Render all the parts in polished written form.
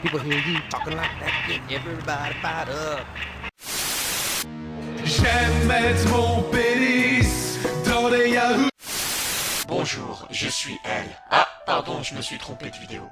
People hear you talking like that, get everybody fired up. J'aime mettre mon pénis dans les Yahoo. Bonjour, je suis elle. Ah, pardon, je me suis trompé de vidéo.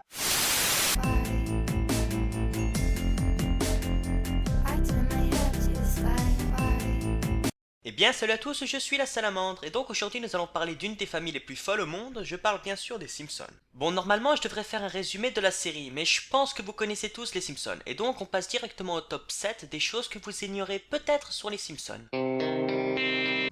Eh bien salut à tous, je suis la Salamandre et donc aujourd'hui nous allons parler d'une des familles les plus folles au monde, je parle bien sûr des Simpsons. Bon, normalement je devrais faire un résumé de la série, mais je pense que vous connaissez tous les Simpsons, et donc on passe directement au top 7 des choses que vous ignorez peut-être sur les Simpsons.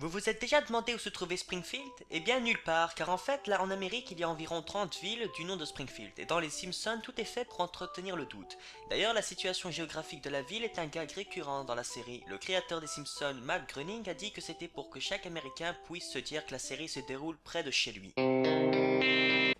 Vous vous êtes déjà demandé où se trouvait Springfield? Eh bien nulle part, car en fait là en Amérique il y a environ 30 villes du nom de Springfield, et dans les Simpsons tout est fait pour entretenir le doute. D'ailleurs la situation géographique de la ville est un gag récurrent dans la série. Le créateur des Simpsons, Matt Groening, a dit que c'était pour que chaque Américain puisse se dire que la série se déroule près de chez lui.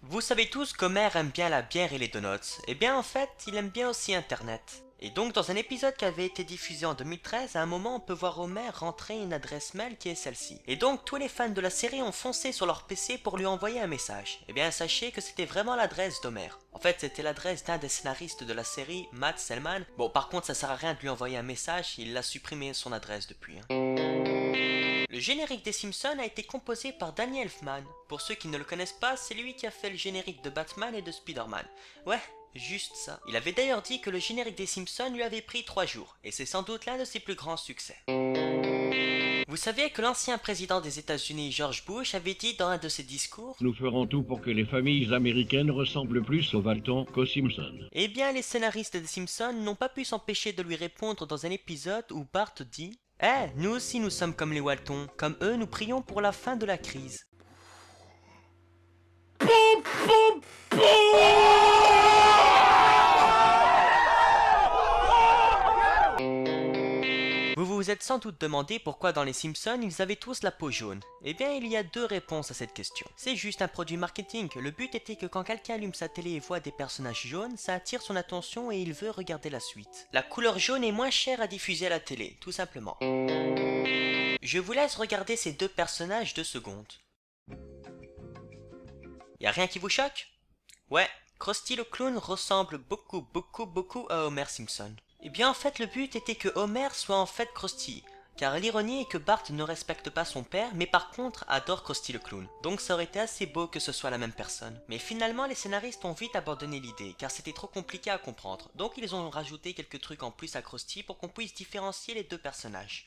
Vous savez tous qu'Homer aime bien la bière et les donuts. Eh bien en fait, il aime bien aussi Internet. Et donc dans un épisode qui avait été diffusé en 2013, à un moment on peut voir Homer rentrer une adresse mail qui est celle-ci. Et donc tous les fans de la série ont foncé sur leur PC pour lui envoyer un message. Et bien sachez que c'était vraiment l'adresse d'Homer. En fait c'était l'adresse d'un des scénaristes de la série, Matt Selman. Bon par contre ça sert à rien de lui envoyer un message, il a supprimé son adresse depuis. Le générique des Simpsons a été composé par Danny Elfman. Pour ceux qui ne le connaissent pas, c'est lui qui a fait le générique de Batman et de Spider-Man. Ouais, juste ça. Il avait d'ailleurs dit que le générique des Simpsons lui avait pris 3 jours, et c'est sans doute l'un de ses plus grands succès. Vous saviez que l'ancien président des États-Unis, George Bush, avait dit dans un de ses discours: Nous ferons tout pour que les familles américaines ressemblent plus aux Walton qu'aux Simpsons. Eh bien, les scénaristes des Simpsons n'ont pas pu s'empêcher de lui répondre dans un épisode où Bart dit: Eh, nous aussi nous sommes comme les Waltons, comme eux nous prions pour la fin de la crise. Vous vous êtes sans doute demandé pourquoi dans les Simpsons ils avaient tous la peau jaune. Eh bien il y a deux réponses à cette question. C'est juste un produit marketing. Le but était que quand quelqu'un allume sa télé et voit des personnages jaunes, ça attire son attention et il veut regarder la suite. La couleur jaune est moins chère à diffuser à la télé, tout simplement. Je vous laisse regarder ces deux personnages 2 secondes. Y'a rien qui vous choque? Ouais, Krusty le clown ressemble beaucoup à Homer Simpson. Eh bien en fait le but était que Homer soit en fait Krusty, car l'ironie est que Bart ne respecte pas son père mais par contre adore Krusty le clown, donc ça aurait été assez beau que ce soit la même personne. Mais finalement les scénaristes ont vite abandonné l'idée car c'était trop compliqué à comprendre, donc ils ont rajouté quelques trucs en plus à Krusty pour qu'on puisse différencier les deux personnages.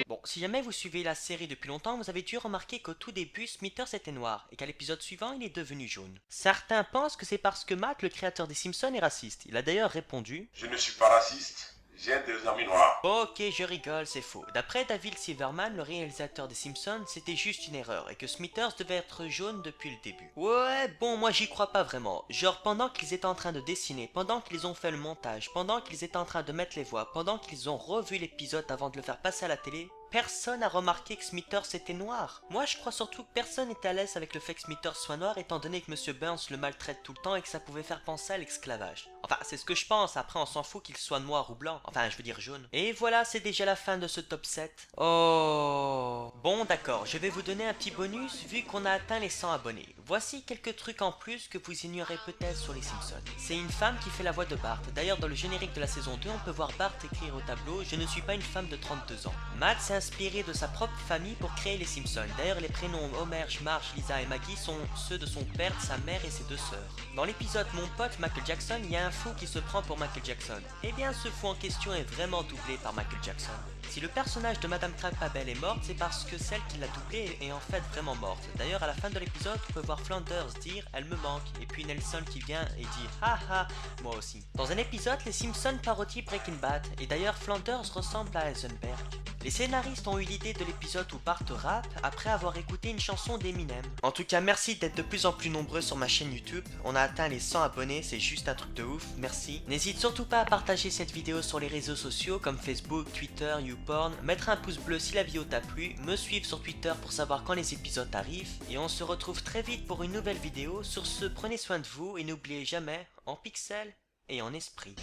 Bon, si jamais vous suivez la série depuis longtemps, vous avez dû remarquer qu'au tout début, Smithers était noir, et qu'à l'épisode suivant, il est devenu jaune. Certains pensent que c'est parce que Matt, le créateur des Simpsons, est raciste. Il a d'ailleurs répondu: Je ne suis pas raciste, j'ai des amis noirs. Ok, je rigole, c'est faux. D'après David Silverman, le réalisateur des Simpsons, c'était juste une erreur, et que Smithers devait être jaune depuis le début. Ouais, bon, moi j'y crois pas vraiment. Genre, pendant qu'ils étaient en train de dessiner, pendant qu'ils ont fait le montage, pendant qu'ils étaient en train de mettre les voix, pendant qu'ils ont revu l'épisode avant de le faire passer à la télé, personne n'a remarqué que Smithers était noir. Moi je crois surtout que personne n'était à l'aise avec le fait que Smithers soit noir étant donné que Monsieur Burns le maltraite tout le temps et que ça pouvait faire penser à l'esclavage. Enfin c'est ce que je pense, après on s'en fout qu'il soit noir ou blanc, enfin je veux dire jaune. Et voilà, c'est déjà la fin de ce top 7. Oh. Bon d'accord, je vais vous donner un petit bonus vu qu'on a atteint les 100 abonnés. Voici quelques trucs en plus que vous ignorez peut-être sur les Simpsons. C'est une femme qui fait la voix de Bart. D'ailleurs dans le générique de la saison 2 on peut voir Bart écrire au tableau: Je ne suis pas une femme de 32 ans. Matt s'est inspiré de sa propre famille pour créer les Simpsons. D'ailleurs les prénoms Homer, Marge, Lisa et Maggie sont ceux de son père, de sa mère et ses 2 sœurs. Dans l'épisode Mon pote Michael Jackson, il y a un fou qui se prend pour Michael Jackson. Eh bien ce fou en question est vraiment doublé par Michael Jackson. Si le personnage de Madame Crabapple est morte, c'est parce que celle qui l'a doublée est en fait vraiment morte. D'ailleurs à la fin de l'épisode, on peut voir Flanders dire « Elle me manque » et puis Nelson qui vient et dit « Haha, moi aussi ». Dans un épisode, les Simpsons parodient Breaking Bad et d'ailleurs Flanders ressemble à Heisenberg. Les scénaristes ont eu l'idée de l'épisode où Bart rappe après avoir écouté une chanson d'Eminem. En tout cas, merci d'être de plus en plus nombreux sur ma chaîne YouTube. On a atteint les 100 abonnés, c'est juste un truc de ouf, merci. N'hésite surtout pas à partager cette vidéo sur les réseaux sociaux comme Facebook, Twitter, YouPorn, mettre un pouce bleu si la vidéo t'a plu, me suivre sur Twitter pour savoir quand les épisodes arrivent, et on se retrouve très vite pour une nouvelle vidéo. Sur ce, prenez soin de vous et n'oubliez jamais, en pixels et en esprit.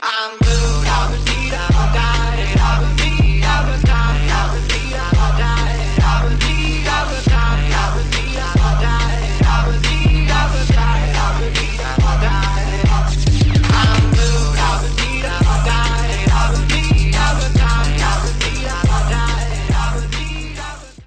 I'm good, I'm a deed, I'm a guy, I'm a me, I'm a